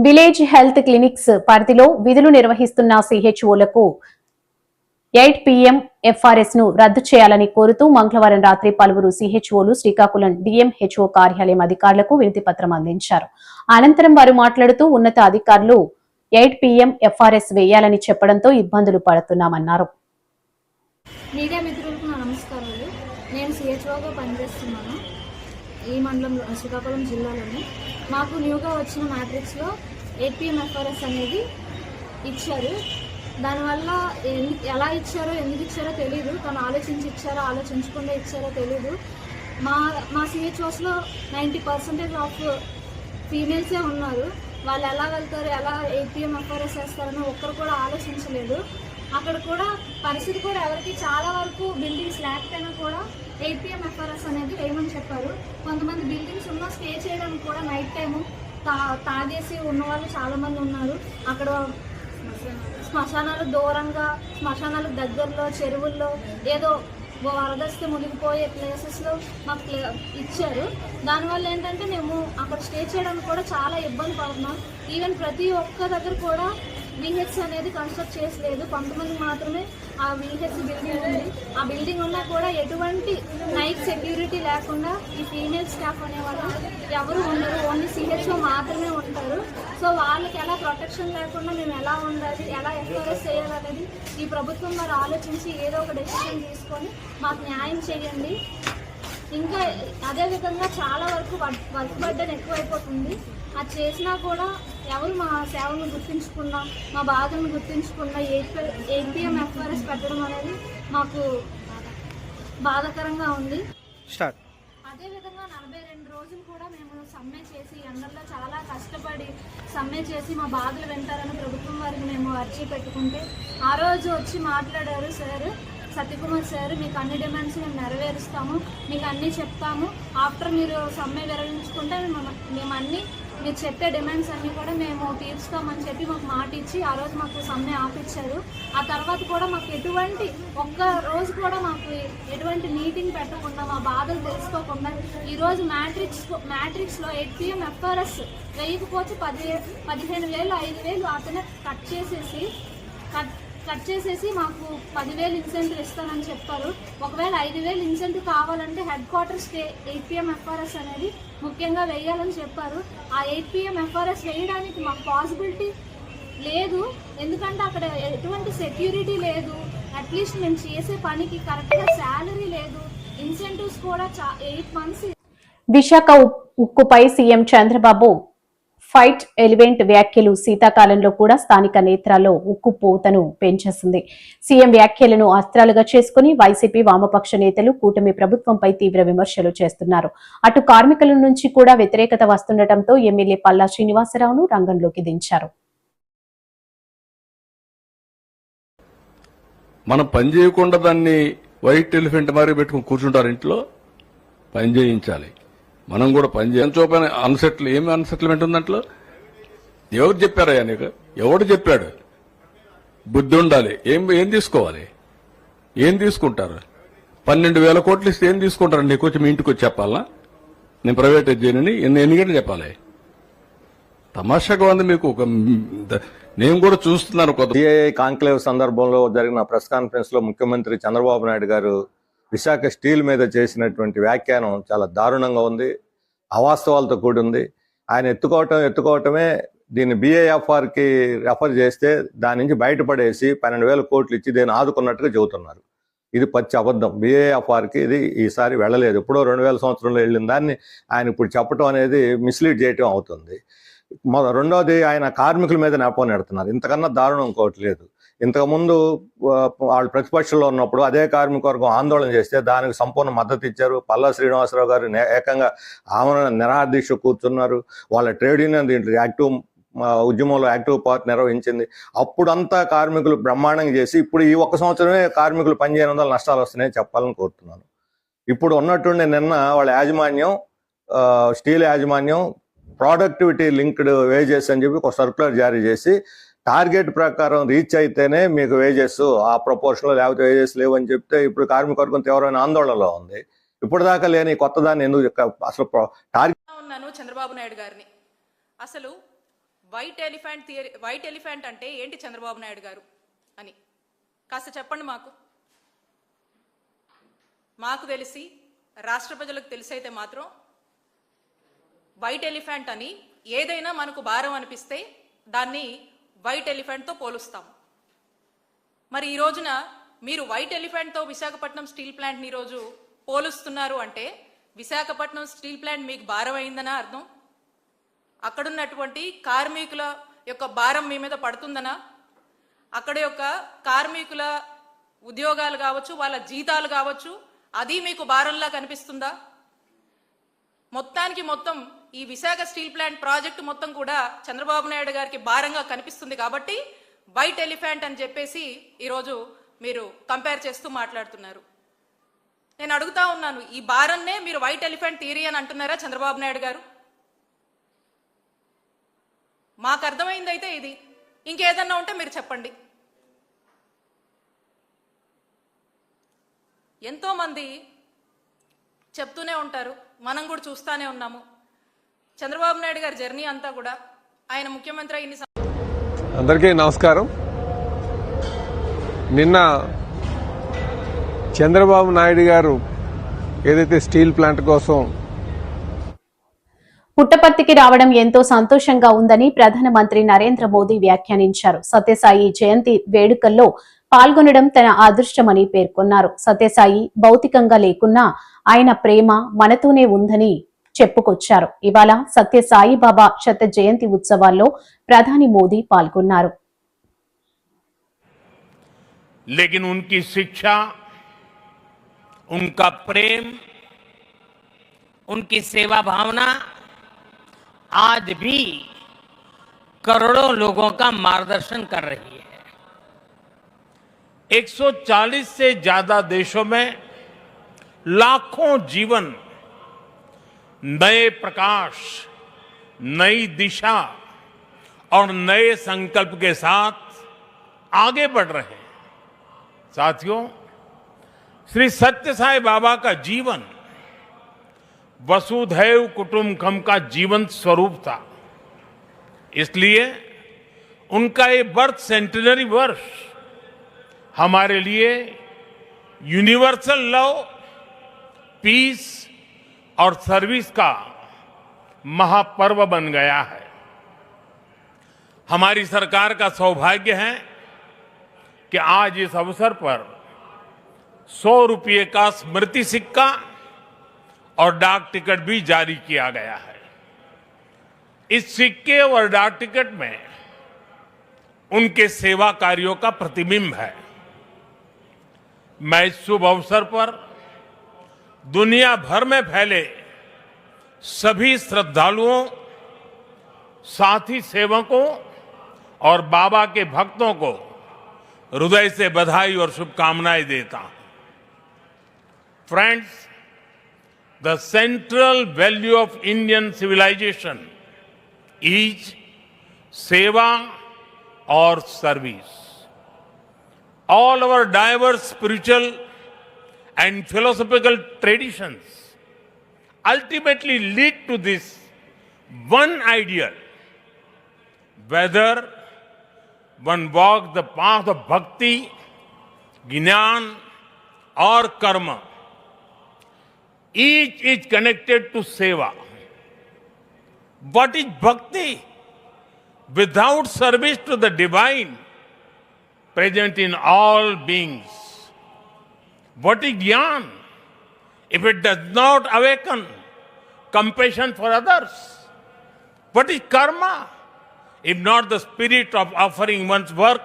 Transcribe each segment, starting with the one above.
Village health clinics పరిధిలో విధులు నిర్వహిస్తున్న సిహెచ్ఓలకు 8 PM FRS ను రద్దు చేయాలని కోరుతూ మంగళవారం రాత్రి పలువురు సిహెచ్ఓలు శ్రీకాకుళం DMHO కార్యాలయం అధికారులకు వినతిపత్రం అందించారు. అనంతరం వారు మాట్లాడుతూ ఉన్నత అధికారులు 8 PM FRS వేయాలని చెప్పడంతో ఇబ్బందులు పడుతున్నామన్నారు. మీడియా మిత్రులకు నా నమస్కారాలు. నేను సిహెచ్ఓగా పనిచేస్తున్నాను ఈ మండలంలో, శ్రీకాకుళం జిల్లాలోని. మాకు న్యూగా వచ్చిన మ్యాట్రిక్స్లో 8 PM FRS అనేది ఇచ్చారు. దానివల్ల ఎలా ఇచ్చారో ఎందుకు ఇచ్చారో తెలీదు. తను ఆలోచించి ఇచ్చారో ఆలోచించకుండా ఇచ్చారో తెలీదు. మా సిహెచ్ఓస్లో 90% ఆఫ్ ఫీమేల్సే ఉన్నారు. వాళ్ళు ఎలా వెళ్తారు, ఎలా 8 PM FRS వేస్తారని ఒక్కరు కూడా ఆలోచించలేదు. అక్కడ కూడా పరిస్థితి కూడా ఎవరికి చాలా వరకు బిల్డింగ్స్ లేకపోయినా కూడా 8 PM FRS అనేది వేయమని చెప్పారు. కొంతమంది బిల్డింగ్స్ ఉన్నా స్టే చేయడానికి కూడా నైట్ టైము తాగేసి ఉన్నవాళ్ళు చాలామంది ఉన్నారు. అక్కడ శ్మశానాలు దూరంగా, శ్మశానాలు దగ్గరలో, చెరువుల్లో ఏదో వరదస్తే మునిగిపోయే ప్లేసెస్లో మాకు ఇచ్చారు. దానివల్ల ఏంటంటే మేము అక్కడ స్టే చేయడానికి కూడా చాలా ఇబ్బంది పడుతున్నాం. ఈవెన్ ప్రతి ఒక్క దగ్గర కూడా VH అనేది కన్స్ట్రక్ట్ చేసలేదు. కొంతమంది మాత్రమే ఆ VH బిల్డింగ్ ఉంది. ఆ బిల్డింగ్ ఉన్నా కూడా ఎటువంటి నైట్ సెక్యూరిటీ లేకుండా ఈ ఫీమేల్ స్టాఫ్ అనేవాళ్ళు ఎవరు ఉండరు. ఓన్లీ CHO మాత్రమే ఉంటారు. సో వాళ్ళకి ఎలా ప్రొటెక్షన్ లేకుండా మేము ఎలా ఉండాలి, ఎలా FRS చేయాలనేది ఈ ప్రభుత్వం వారు ఆలోచించి ఏదో ఒక డెసిషన్ తీసుకొని మాకు న్యాయం చేయండి. ఇంకా అదేవిధంగా చాలా వరకు వర్క్ బర్డెన్ ఎక్కువైపోతుంది. అది చేసినా కూడా ఎవరు మా సేవలను గుర్తించకుండా, మా బాధలను గుర్తించకుండా 8 PM FRS పెట్టడం అనేది మాకు బాధాకరంగా ఉంది. అదేవిధంగా 42 రోజులు కూడా మేము సమ్మె చేసి, అందరిలో చాలా కష్టపడి సమ్మె చేసి మా బాధలు వింటారని ప్రభుత్వం వారికి మేము అర్జీ పెట్టుకుంటే ఆ రోజు వచ్చి మాట్లాడారు సార్, సత్యకుమార్ సార్, మీకు అన్ని డిమాండ్స్ మేము నెరవేరుస్తాము, మీకు అన్నీ చెప్తాము, ఆఫ్టర్ మీరు సమ్మె విరమించుకుంటే మేము అన్నీ మీరు చెప్పే డిమాండ్స్ అన్నీ కూడా మేము తీర్చుతామని చెప్పి మాకు మాట ఇచ్చి ఆ రోజు మాకు సమ్మె ఆపిచ్చారు. ఆ తర్వాత కూడా మాకు ఒక్క రోజు కూడా మాకు ఎటువంటి మీటింగ్ పెట్టకుండా, మా బాధలు తెలుసుకోకుండా ఈరోజు మ్యాట్రిక్స్లో 8 PM FRS వేయకపోతే 15,000, 5,000 అతనే కట్ చేసేసి మాకు 10,000 ఇన్సెంటివ్ ఇస్తానని చెప్పారు. ఒకవేళ 5,000 ఇన్సెంటివ్ కావాలంటే head quarter stay 8 PM FRS అనేది ముఖ్యంగా వేయాలని చెప్పారు. ఆ 8 PM FRS వేయడానికి మాకు పాసిబిలిటీ లేదు. ఎందుకంటే అక్కడ ఎటువంటి సెక్యూరిటీ లేదు. అట్లీస్ట్ మేము చేసే పనికి కరెక్ట్గా శాలరీ లేదు. ఇన్సెంటివ్స్ కూడా 8 months. విశాఖ ఉక్కుపై సీఎం చంద్రబాబు ఫైట్ ఎలిమెంట్ వ్యాఖ్యలు శీతాకాలంలో కూడా స్థానిక నేత్రాల్లో ఉక్కు పూతను పెంచేసింది. సీఎం వ్యాఖ్యలను అస్త్రాలుగా చేసుకుని వైసీపీ వామపక్ష నేతలు కూటమి ప్రభుత్వంపై తీవ్ర విమర్శలు చేస్తున్నారు. అటు కార్మికుల నుంచి కూడా వ్యతిరేకత వస్తుండటంతో ఎమ్మెల్యే పల్లా శ్రీనివాసరావును రంగంలోకి దించారు. మనం పని చేయకుండా దాన్ని వైట్ ఎలిఫెంట్ మారి పెట్టుకుని కూర్చుంటారు. ఇంట్లో పని చేయించాలి. మనం కూడా పని చేయించోపైన ఏమి అన్సెటిల్మెంట్ ఉందంట్లో? ఎవరు చెప్పారయ్యా నీకు? ఎవడు చెప్పాడు? బుద్ధి ఉండాలి. ఏం తీసుకోవాలి? ఏం తీసుకుంటారు? 12,000 కోట్లు ఇస్తే ఏం తీసుకుంటారు? నీకు వచ్చి మీ ఇంటికి వచ్చి చెప్పాలనా? నేను ప్రైవేటైజ్ చేయనని ఎన్ని గంటలు చెప్పాలి? తమాషాగా ఉంది మీకు. నేను కూడా చూస్తున్నాను. సిఐఐ కాంక్లేవ్ సందర్భంలో జరిగిన ప్రెస్ కాన్ఫరెన్స్ లో ముఖ్యమంత్రి చంద్రబాబు నాయుడు గారు విశాఖ స్టీల్ మీద చేసినటువంటి వ్యాఖ్యానం చాలా దారుణంగా ఉంది, అవాస్తవాలతో కూడి ఉంది. ఆయన ఎత్తుకోవటమే దీన్ని BIFRకి రెఫర్ చేస్తే దాని నుంచి బయటపడేసి 12,000 కోట్లు ఇచ్చి దీన్ని ఆదుకున్నట్టుగా చెబుతున్నారు. ఇది పచ్చి అబద్ధం. BIFRకి ఇది ఈసారి వెళ్ళలేదు. ఎప్పుడో 2000 సంవత్సరంలో వెళ్ళిన దాన్ని ఆయన ఇప్పుడు చెప్పడం అనేది మిస్లీడ్ చేయటం అవుతుంది. రెండోది, ఆయన కార్మికుల మీద నెపం నెడుతున్నారు. ఇంతకన్నా దారుణం ఇంకోటి లేదు. ఇంతకుముందు వాళ్ళు ప్రతిపక్షంలో ఉన్నప్పుడు అదే కార్మిక వర్గం ఆందోళన చేస్తే దానికి సంపూర్ణ మద్దతు ఇచ్చారు. పల్లా శ్రీనివాసరావు గారు ఏకంగా ఆమె నిరాదీక్ష కూర్చున్నారు. వాళ్ళ ట్రేడ్ యూనియన్ దీంట్లో ఉద్యమంలో యాక్టివ్ పార్ట్ నిర్వహించింది. అప్పుడంతా కార్మికులు బ్రహ్మాండంగా చేసి ఇప్పుడు ఈ 1 సంవత్సరమే కార్మికులు 1500 నష్టాలు వస్తున్నాయని చెప్పాలని కోరుతున్నాను. ఇప్పుడు ఉన్నట్టుండి నిన్న వాళ్ళ యాజమాన్యం, స్టీల్ యాజమాన్యం ప్రొడక్టివిటీ లింక్డ్ వేజెస్ అని చెప్పి ఒక సర్క్యులర్ జారీ చేసి టార్గెట్ ప్రకారం రీచ్ అయితేనే మీకు వేజెస్ ఆ ప్రపోర్షన్లో, లేకపోతే వేజెస్ లేవు అని చెప్తే ఇప్పుడు కార్మిక వర్గం తీవ్రమైన ఆందోళనలో ఉంది. ఇప్పుడు దాకా లేని కొత్త దాన్ని ఎందుకు అసలు టార్గెట్ ఉన్నాను చంద్రబాబు నాయుడు గారిని. అసలు వైట్ ఎలిఫెంట్ అంటే ఏంటి చంద్రబాబు నాయుడు గారు అని కాస్త చెప్పండి మాకు. మాకు తెలిసి, రాష్ట్ర ప్రజలకు తెలిసైతే మాత్రం వైట్ ఎలిఫెంట్ అని ఏదైనా మనకు భారం అనిపిస్తే దాన్ని వైట్ ఎలిఫెంట్తో పోలుస్తాం. మరి ఈ రోజున మీరు వైట్ ఎలిఫెంట్తో విశాఖపట్నం స్టీల్ ప్లాంట్ని ఈరోజు పోలుస్తున్నారు అంటే విశాఖపట్నం స్టీల్ ప్లాంట్ మీకు భారం అయిందనా అర్థం? అక్కడున్నటువంటి కార్మికుల యొక్క భారం మీ మీద పడుతుందనా? అక్కడ యొక్క కార్మికుల ఉద్యోగాలు కావచ్చు, వాళ్ళ జీతాలు కావచ్చు, అది మీకు భారంలా కనిపిస్తుందా? మొత్తానికి మొత్తం ఈ విశాఖ స్టీల్ ప్లాంట్ ప్రాజెక్టు మొత్తం కూడా చంద్రబాబు నాయుడు గారికి భారంగా కనిపిస్తుంది కాబట్టి వైట్ ఎలిఫెంట్ అని చెప్పేసి ఈరోజు మీరు కంపేర్ చేస్తూ మాట్లాడుతున్నారు. నేను అడుగుతా ఉన్నాను, ఈ భారాన్నే మీరు వైట్ ఎలిఫెంట్ థియరీ అని అంటున్నారా చంద్రబాబు నాయుడు గారు? మాకు అర్థమైందైతే ఇది. ఇంకేదన్నా ఉంటే మీరు చెప్పండి. ఎంతోమంది చెప్తూనే ఉంటారు, మనం కూడా చూస్తూనే ఉన్నాము. చంద్రబాబు నాయుడు గారి జర్నీ అంతా కూడా ఆయన ముఖ్యమంత్రి అయిన అందరికీ నమస్కారం. నిన్న చంద్రబాబు నాయుడు గారు ఏదైతే స్టీల్ ప్లాంట్ కోసం పుట్టపర్తికి రావడం ఎంతో సంతోషంగా ఉందని ప్రధానమంత్రి నరేంద్ర మోదీ వ్యాఖ్యానించారు. సత్యసాయి జయంతి వేడుకల్లో పాల్గొనడం తన అదృష్టమని పేర్కొన్నారు. సత్యసాయి భౌతికంగా లేకున్నా ఆయన ప్రేమ మనతోనే ఉందని చెప్పుకొచ్చారు. ఇవాళ సత్యసాయి బాబా శత జయంతి ఉత్సవాల్లో ప్రధాని మోదీ పాల్గొన్నారు. लेकिन उनकी शिक्षा, उनका प्रेम, उनकी सेवा भावना आज भी करोड़ों लोगों का मार्गदर्शन कर रही है. 140 से ज्यादा देशों में लाखों जीवन नए प्रकाश, नई दिशा और नए संकल्प के साथ आगे बढ़ रहे हैं. साथियों, श्री सत्य साई बाबा का जीवन वसुधैव कुटुंबकम का जीवन स्वरूप था. इसलिए उनका ये बर्थ सेंटेनरी वर्ष हमारे लिए यूनिवर्सल लव, पीस और सर्विस का महापर्व बन गया है. हमारी सरकार का सौभाग्य है कि आज इस अवसर पर 100 रुपये का स्मृति सिक्का और डाक टिकट भी जारी किया गया है. इस सिक्के और डाक टिकट में उनके सेवा कार्यों का प्रतिबिंब है. मैं इस शुभ अवसर पर दुनिया भर में फैले सभी श्रद्धालुओं, साथी सेवकों और बाबा के भक्तों को हृदय से बधाई और शुभकामनाएं देता हूं. Friends, the central value of Indian civilization is seva or service. All our diverse spiritual and philosophical traditions ultimately lead to this one ideal. Whether one walks the path of bhakti, jnana or karma, each is connected to seva. What is bhakti? Without service to the divine present in all beings. What is jnana? If it does not awaken compassion for others. What is karma? If not the spirit of offering one's work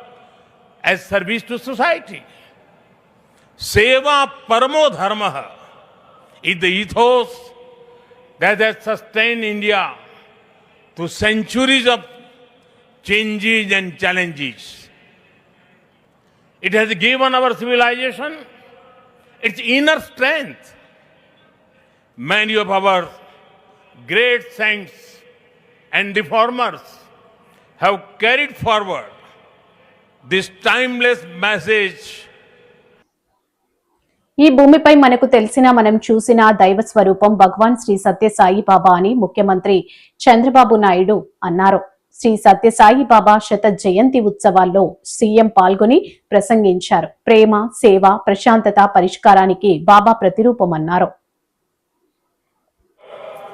as service to society. Seva paramo dharma is the ethos that has sustained India through centuries of changes and challenges. It has given our civilization its inner strength. Many of our great saints and reformers have carried forward this timeless message ఈ భూమిపై మనకు తెలిసిన మనం చూసిన దైవ స్వరూపం భగవాన్ శ్రీ సత్యసాయి బాబా అని ముఖ్యమంత్రి చంద్రబాబు నాయుడు అన్నారు. శ్రీ సత్యసాయి బాబా శత జయంతి ఉత్సవాల్లో సీఎం పాల్గొని ప్రసంగించారు. ప్రేమ, సేవ, ప్రశాంతత పరిష్కారానికి బాబా ప్రతిరూపమన్నారు.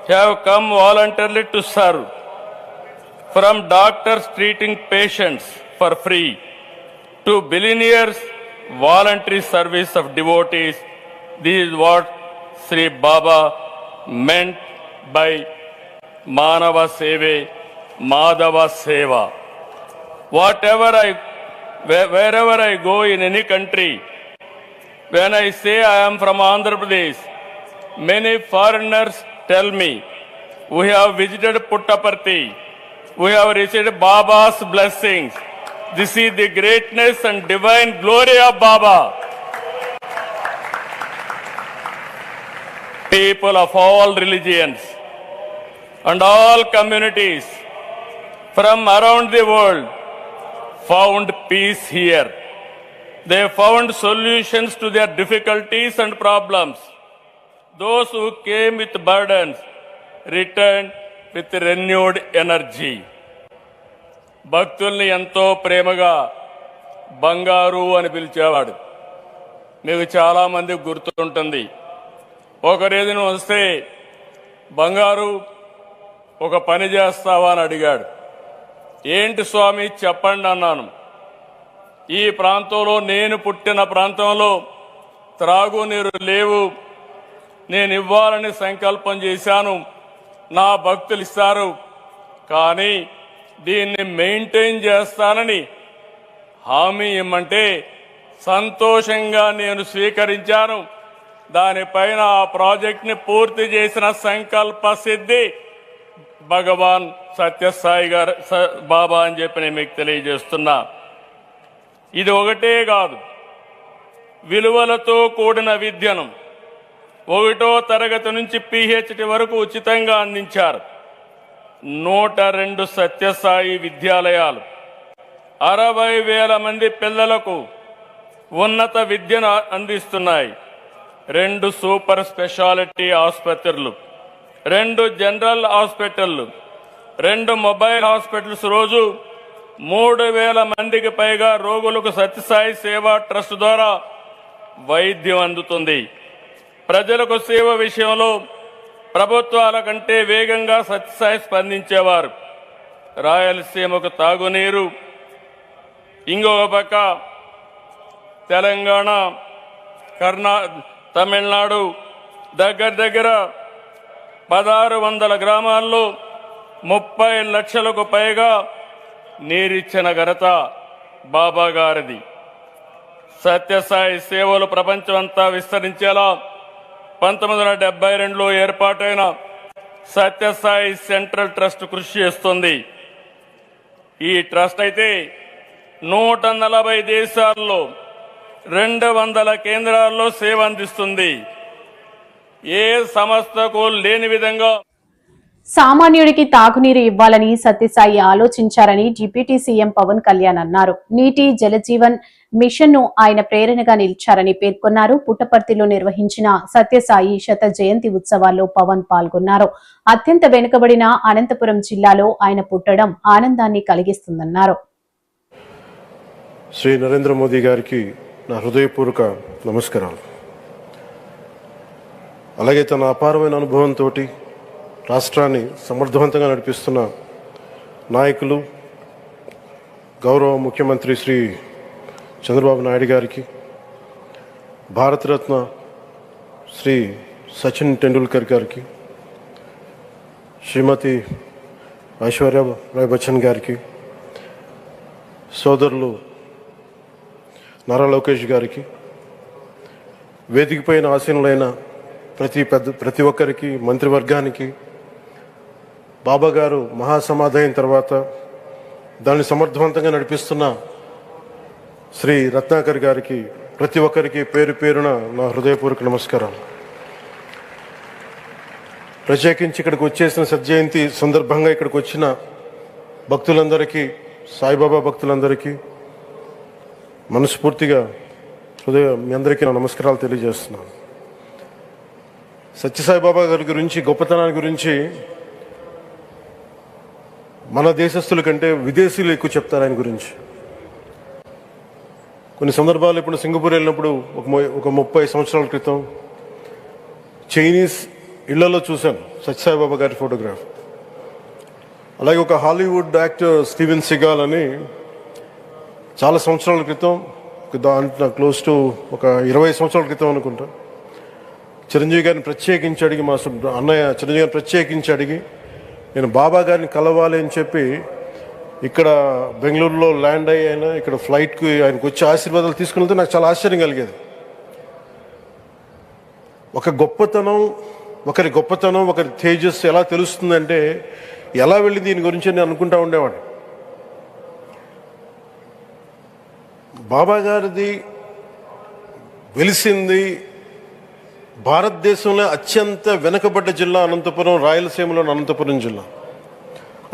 have come voluntarily to serve, from doctors treating patients for free to billionaires voluntary service of devotees. This is what Sri Baba meant by Manava Seve, Madhava Seva. Wherever I go in any country, when I say I am from Andhra Pradesh, many foreigners tell me, we have visited Puttaparthi, we have received Baba's blessings. This is the greatness and divine glory of Baba. People of all religions and all communities from around the world found peace here. They found solutions to their difficulties and problems. Those who came with burdens returned with renewed energy. భక్తుల్ని ఎంతో ప్రేమగా బంగారు అని పిలిచేవాడు. మీకు చాలామంది గుర్తుంటుంది. ఒకరేదిన వస్తే బంగారు ఒక పని చేస్తావా అని అడిగాడు. ఏంటి స్వామి చెప్పండి అన్నాను. ఈ ప్రాంతంలో, నేను పుట్టిన ప్రాంతంలో త్రాగునీరు లేవు, నేను ఇవ్వాలని సంకల్పం చేశాను, నా భక్తులు ఇస్తారు, కానీ దీన్ని మెయింటైన్ చేస్తానని హామీ ఇమ్మంటే సంతోషంగా నేను స్వీకరించాను. దానిపైన ఆ ప్రాజెక్ట్ని పూర్తి చేసిన సంకల్ప సిద్ధి భగవాన్ సత్యసాయి గారు బాబా అని చెప్పి నేను మీకు తెలియజేస్తున్నా. ఇది ఒకటే కాదు, విలువలతో కూడిన విద్యను 1వ తరగతి నుంచి PhD వరకు ఉచితంగా అందించారు. 102 సత్యసాయి విద్యాలయాలు, 60,000 మంది పిల్లలకు ఉన్నత విద్యను అందిస్తున్నాయి. 2 సూపర్ స్పెషాలిటీ ఆసుపత్రులు, 2 జనరల్ హాస్పిటళ్లు, 2 మొబైల్ హాస్పిటల్స్. రోజు 3,000 మందికి పైగా రోగులకు సత్యసాయి సేవా ట్రస్ట్ ద్వారా వైద్యం అందుతుంది. ప్రజలకు సేవ విషయంలో ప్రభుత్వాల కంటే వేగంగా సత్యసాయి స్పందించేవారు. రాయలసీమకు తాగునీరు, ఇంకొక పక్క తెలంగాణ, తమిళనాడు దగ్గర 1,600 గ్రామాల్లో 30 లక్షలకు పైగా నీరిచ్చిన ఘనత బాబా గారిది. సత్యసాయి సేవలు ప్రపంచమంతా విస్తరించేలా 1972లో ఏర్పాటైన సత్యసాయి సెంట్రల్ ట్రస్ట్ కృషి చేస్తుంది. ఈ ట్రస్ట్ అయితే 140 దేశాల్లో 200 కేంద్రాల్లో సేవ అందిస్తుంది. ఏ సంస్థకు లేని విధంగా సామాన్యుడికి తాగునీరు ఇవ్వాలని సత్యసాయి ఆలోచించారని డిప్యూటీ సీఎం పవన్ కళ్యాణ్ అన్నారు. నీటి జలజీవన్ మిషన్ ను ఆయన ప్రేరణగా నిలిచారని పేర్కొన్నారు. పుట్టపర్తిలో నిర్వహించిన సత్యసాయి శత జయంతి ఉత్సవాల్లో పవన్ పాల్గొన్నారు. అత్యంత వెనుకబడిన అనంతపురం జిల్లాలో ఆయన పుట్టడం ఆనందాన్ని కలిగిస్తుందన్నారు. శ్రీ నరేంద్ర మోదీ గారికి నా హృదయపూర్వక నమస్కారాలు. అలాగే తన అపారమైన అనుభవంతో రాష్ట్రాన్ని సమర్థవంతంగా నడిపిస్తున్న నాయకులు, గౌరవ ముఖ్యమంత్రి శ్రీ చంద్రబాబు నాయుడు గారికి, భారతరత్న శ్రీ సచిన్ టెండూల్కర్ గారికి, శ్రీమతి ఐశ్వర్య రాయ్ బచ్చన్ గారికి, సోదరులు నారా లోకేష్ గారికి, వేదికపైన ఆసీనులైన ప్రతి ఒక్కరికి, మంత్రివర్గానికి, బాబా గారు మహాసమాధి అయిన తర్వాత దాన్ని సమర్థవంతంగా నడిపిస్తున్న శ్రీ రత్నాకర్ గారికి, ప్రతి ఒక్కరికి పేరు పేరున నా హృదయపూర్వక నమస్కారాలు. ప్రత్యేకించి ఇక్కడికి వచ్చేసిన సత్యజయంతి సందర్భంగా ఇక్కడికి వచ్చిన భక్తులందరికీ, సాయిబాబా భక్తులందరికీ మనస్ఫూర్తిగా మీ అందరికీ నా నమస్కారాలు తెలియజేస్తున్నాను. సత్యసాయిబాబా గారి గురించి, గొప్పతనాన్ని గురించి మన దేశస్తుల కంటే విదేశీయులు ఎక్కువ చెప్తారు ఆయన గురించి. కొన్ని సందర్భాలు ఇప్పుడు సింగపూర్ వెళ్ళినప్పుడు ఒక 30 సంవత్సరాల క్రితం చైనీస్ ఇళ్లలో చూశాను సత్యసాయిబాబా గారి ఫోటోగ్రాఫ్. అలాగే ఒక హాలీవుడ్ యాక్టర్ స్టీవెన్ సిగాల్ అని చాలా సంవత్సరాల క్రితం, క్లోజ్ టు ఒక 20 సంవత్సరాల క్రితం అనుకుంటా, చిరంజీవి గారిని ప్రత్యేకించి అడిగి, మా అన్నయ్య చిరంజీవి గారిని ప్రత్యేకించి అడిగి నేను బాబా గారిని కలవాలి అని చెప్పి ఇక్కడ బెంగళూరులో ల్యాండ్ అయ్యి ఇక్కడ ఫ్లైట్కి ఆయనకు వచ్చి ఆశీర్వాదాలు తీసుకుని వెళ్తే నాకు చాలా ఆశ్చర్యం కలిగేది. ఒకరి గొప్పతనం ఒకరి తేజస్సు ఎలా తెలుస్తుందంటే ఎలా వెళ్ళి దీని గురించి నేను అనుకుంటా ఉండేవాడిని. బాబా గారిది వెలిసింది భారతదేశంలో అత్యంత వెనుకబడ్డ జిల్లా అనంతపురం, రాయలసీమలోని అనంతపురం జిల్లా.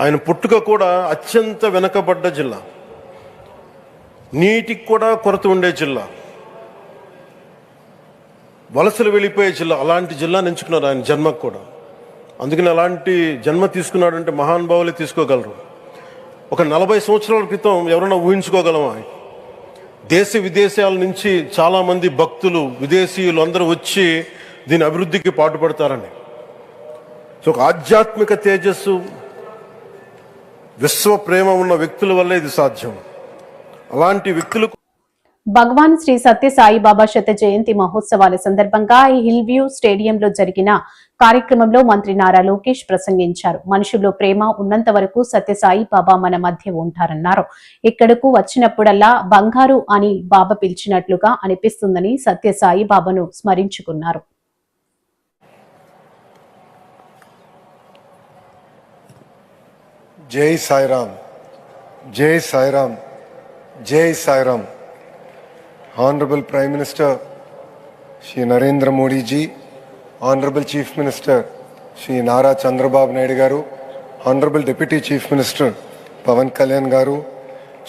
ఆయన పుట్టుక కూడా అత్యంత వెనుకబడ్డ జిల్లా, నీటికి కూడా కొరత ఉండే జిల్లా, వలసలు వెళ్ళిపోయే జిల్లా. అలాంటి జిల్లాని ఎంచుకున్నారు ఆయన జన్మకు కూడా. అందుకని అలాంటి జన్మ తీసుకున్నాడంటే మహానుభావులే తీసుకోగలరు. ఒక 40 సంవత్సరాల క్రితం ఎవరైనా ఊహించుకోగలమా? దేశ విదేశాల నుంచి చాలామంది భక్తులు, విదేశీయులు అందరూ వచ్చి దీని అభివృద్ధికి పాటుపడతారని. సో ఒక ఆధ్యాత్మిక తేజస్సు, విశ్వ ప్రేమ ఉన్న వ్యక్తుల వల్ల ఇది సాధ్యం. అలాంటి వ్యక్తులకు భగవాన్ శ్రీ సత్య సాయిబాబా శత జయంతి మహోత్సవాల సందర్భంగా హిల్ వ్యూ స్టేడియంలో జరిగిన కార్యక్రమంలో మంత్రి నారా లోకేష్ ప్రసంగించారు. మనుషుల్లో ప్రేమ ఉన్నంత వరకు సత్య సాయిబాబా మన మధ్య ఉంటారన్నారు. ఇక్కడకు వచ్చినప్పుడల్లా బంగారు అని బాబా పిలిచినట్లుగా అనిపిస్తుందని సత్య సాయిబాబాను స్మరించుకున్నారు. జై సాయిరామ్, జై సాయిరామ్, జై Sairam. Honorable Prime Minister Shri Narendra Modi ji, Honorable Chief Minister Shri Nara Chandrababu Naidu garu, Honorable Deputy Chief Minister Pawan Kalyan garu,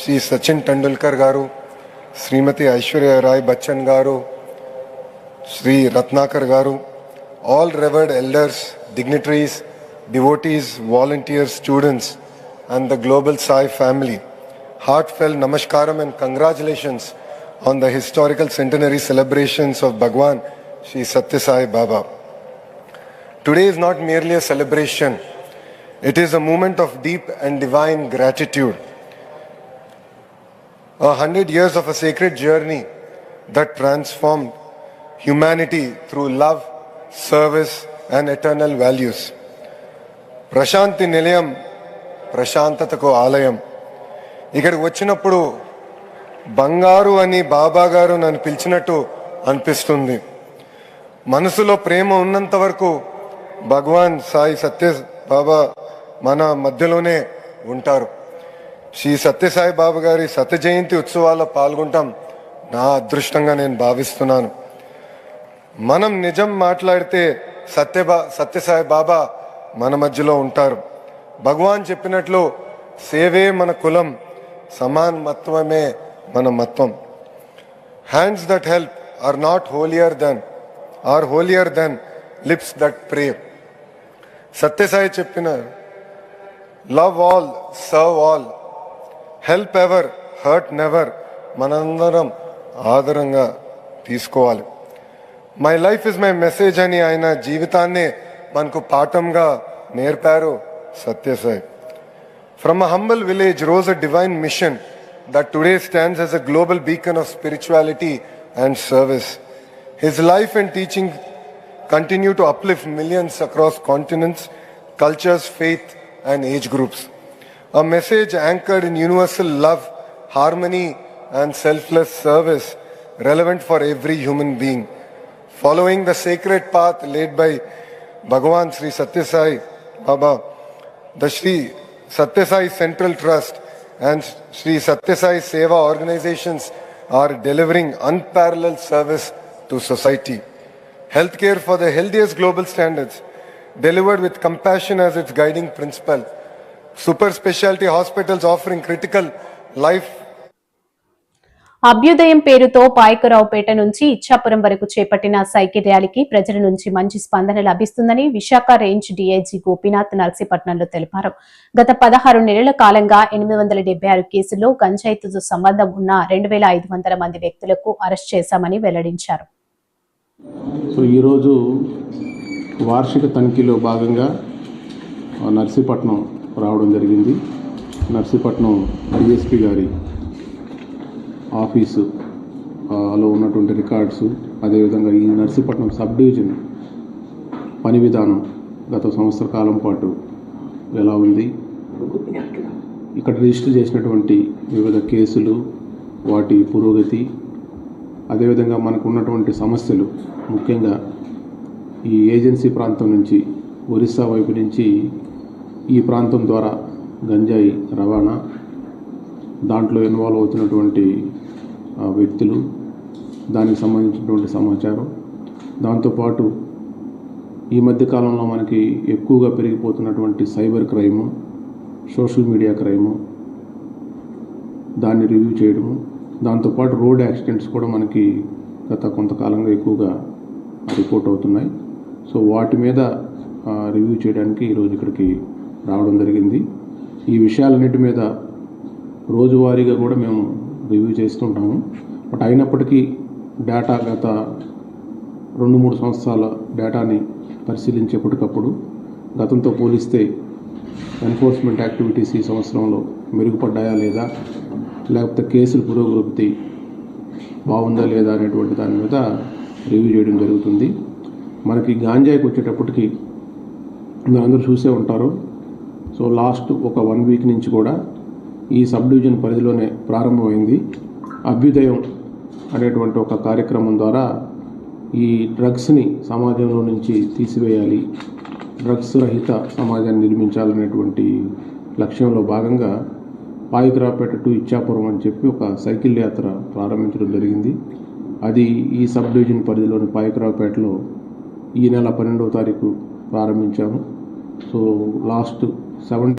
Shri Sachin Tendulkar garu, Srimati Aishwarya Rai Bachchan garu, Shri Ratnakar garu, all revered elders, dignitaries, devotees, volunteers, students and the global Sai family, heartfelt namaskaram and congratulations on the historical centenary celebrations of Bhagwan Shri Satya Sai Baba. Today is not merely a celebration, it is a moment of deep and divine gratitude. 100 years of a sacred journey that transformed humanity through love, service and eternal values. Prashanti Nilayam, Prashantatako Alayam. ఇక్కడికి వచ్చినప్పుడు బంగారు అని బాబా గారు నన్ను పిలిచినట్టు అనిపిస్తుంది. మనసులో ప్రేమ ఉన్నంత వరకు భగవాన్ సాయి సత్య బాబా మన మధ్యలోనే ఉంటారు. శ్రీ సత్యసాయి బాబా గారి శత జయంతి ఉత్సవాల్లో పాల్గొంటాం నా అదృష్టంగా నేను భావిస్తున్నాను. మనం నిజం మాట్లాడితే సత్యసాయి బాబా మన మధ్యలో ఉంటారు. భగవాన్ చెప్పినట్లు సేవే మన కులం, సమానత్వమే మన మత్వం. Hands that help are not holier than lips that pray. Satyasai cheppina love all, serve all, help ever, hurt never. Manandaram ఆదరంగా తీసుకోవాలి. My life is my message అని ఆయన జీవితాన్నే మనకు పాఠంగా నేర్పారు Sathya Sai. From a humble village rose a divine mission that today stands as a global beacon of spirituality and service. His life and teaching continue to uplift millions across continents, cultures, faith and age groups. A message anchored in universal love, harmony and selfless service relevant for every human being. Following the sacred path laid by Bhagwan Sri Satya Sai Baba, the Sri Satya Sai Central Trust and Sri Satya Sai Seva organizations are delivering unparalleled service to society. Healthcare for the healthiest global standards, delivered with compassion as its guiding principle. Super specialty hospitals offering critical life అభ్యుదయం పేరుతో పాయకరావుపేట నుంచి ఇచ్చాపురం వరకు చేపట్టిన cycle ర్యాలీకి ప్రజల నుంచి మంచి స్పందన లభిస్తుందని విశాఖ రేంజ్ డీఐజీ గోపీనాథ్ నర్సీపట్నంలో తెలిపారు. గత 16 నెలల కాలంగా 876 కేసుల్లో గంజాయితో సంబంధం ఉన్న 2500 మంది వ్యక్తులకు అరెస్ట్ చేశామని వెల్లడించారు. సో ఈరోజు వార్షిక తనిఖీలో భాగంగా నర్సీపట్నం రావడం జరిగింది. నర్సీపట్నం డిఎస్పీ గారి ఆఫీసులో ఉన్నటువంటి రికార్డ్స్, అదేవిధంగా ఈ నర్సీపట్నం సబ్ డివిజన్ పని విధానం గత సంవత్సర కాలం పాటు ఎలా ఉంది, ఇక్కడ రిజిస్టర్ చేసినటువంటి వివిధ కేసులు, వాటి పురోగతి, అదేవిధంగా మనకు ఉన్నటువంటి సమస్యలు, ముఖ్యంగా ఈ ఏజెన్సీ ప్రాంతం నుంచి ఒరిస్సా వైపు నుంచి ఈ ప్రాంతం ద్వారా గంజాయి రవాణా, దాంట్లో ఇన్వాల్వ్ అవుతున్నటువంటి వ్యక్తులు, దానికి సంబంధించినటువంటి సమాచారం, దాంతోపాటు ఈ మధ్య కాలంలో మనకి ఎక్కువగా పెరిగిపోతున్నటువంటి cyber crime, social media crime, దాన్ని రివ్యూ చేయడము, దాంతోపాటు రోడ్ యాక్సిడెంట్స్ కూడా మనకి గత కొంతకాలంగా ఎక్కువగా రిపోర్ట్ అవుతున్నాయి. సో వాటి మీద రివ్యూ చేయడానికి ఈరోజు ఇక్కడికి రావడం జరిగింది. ఈ విషయాలన్నిటి మీద రోజువారీగా కూడా మేము రివ్యూ చేస్తుంటాము. బట్ అయినప్పటికీ డేటా గత 2-3 సంవత్సరాల డేటాని పరిశీలించేప్పటికప్పుడు గతంతో పోలిస్తే ఎన్ఫోర్స్మెంట్ యాక్టివిటీస్ ఈ సంవత్సరంలో మెరుగుపడ్డాయా లేదా, లేకపోతే కేసులు పురోగతి బాగుందా లేదా అనేటువంటి దాని మీద రివ్యూ చేయడం జరుగుతుంది. మనకి గాంజాయికి వచ్చేటప్పటికి అందరూ చూసే ఉంటారు. సో లాస్ట్ ఒక 1 వీక్ నుంచి కూడా ఈ సబ్ డివిజన్ పరిధిలోనే ప్రారంభమైంది అభ్యుదయం అనేటువంటి ఒక కార్యక్రమం ద్వారా ఈ డ్రగ్స్ని సమాజంలో నుంచి తీసివేయాలి, డ్రగ్స్ రహిత సమాజాన్ని నిర్మించాలనేటువంటి లక్ష్యంలో భాగంగా పాయకరావుపేట టు ఇచ్చాపురం అని చెప్పి ఒక సైకిల్ యాత్ర ప్రారంభించడం జరిగింది. అది ఈ సబ్ డివిజన్ పరిధిలోని పాయకరావుపేటలో ఈ నెల 12వ తారీఖు ప్రారంభించాము. So last 7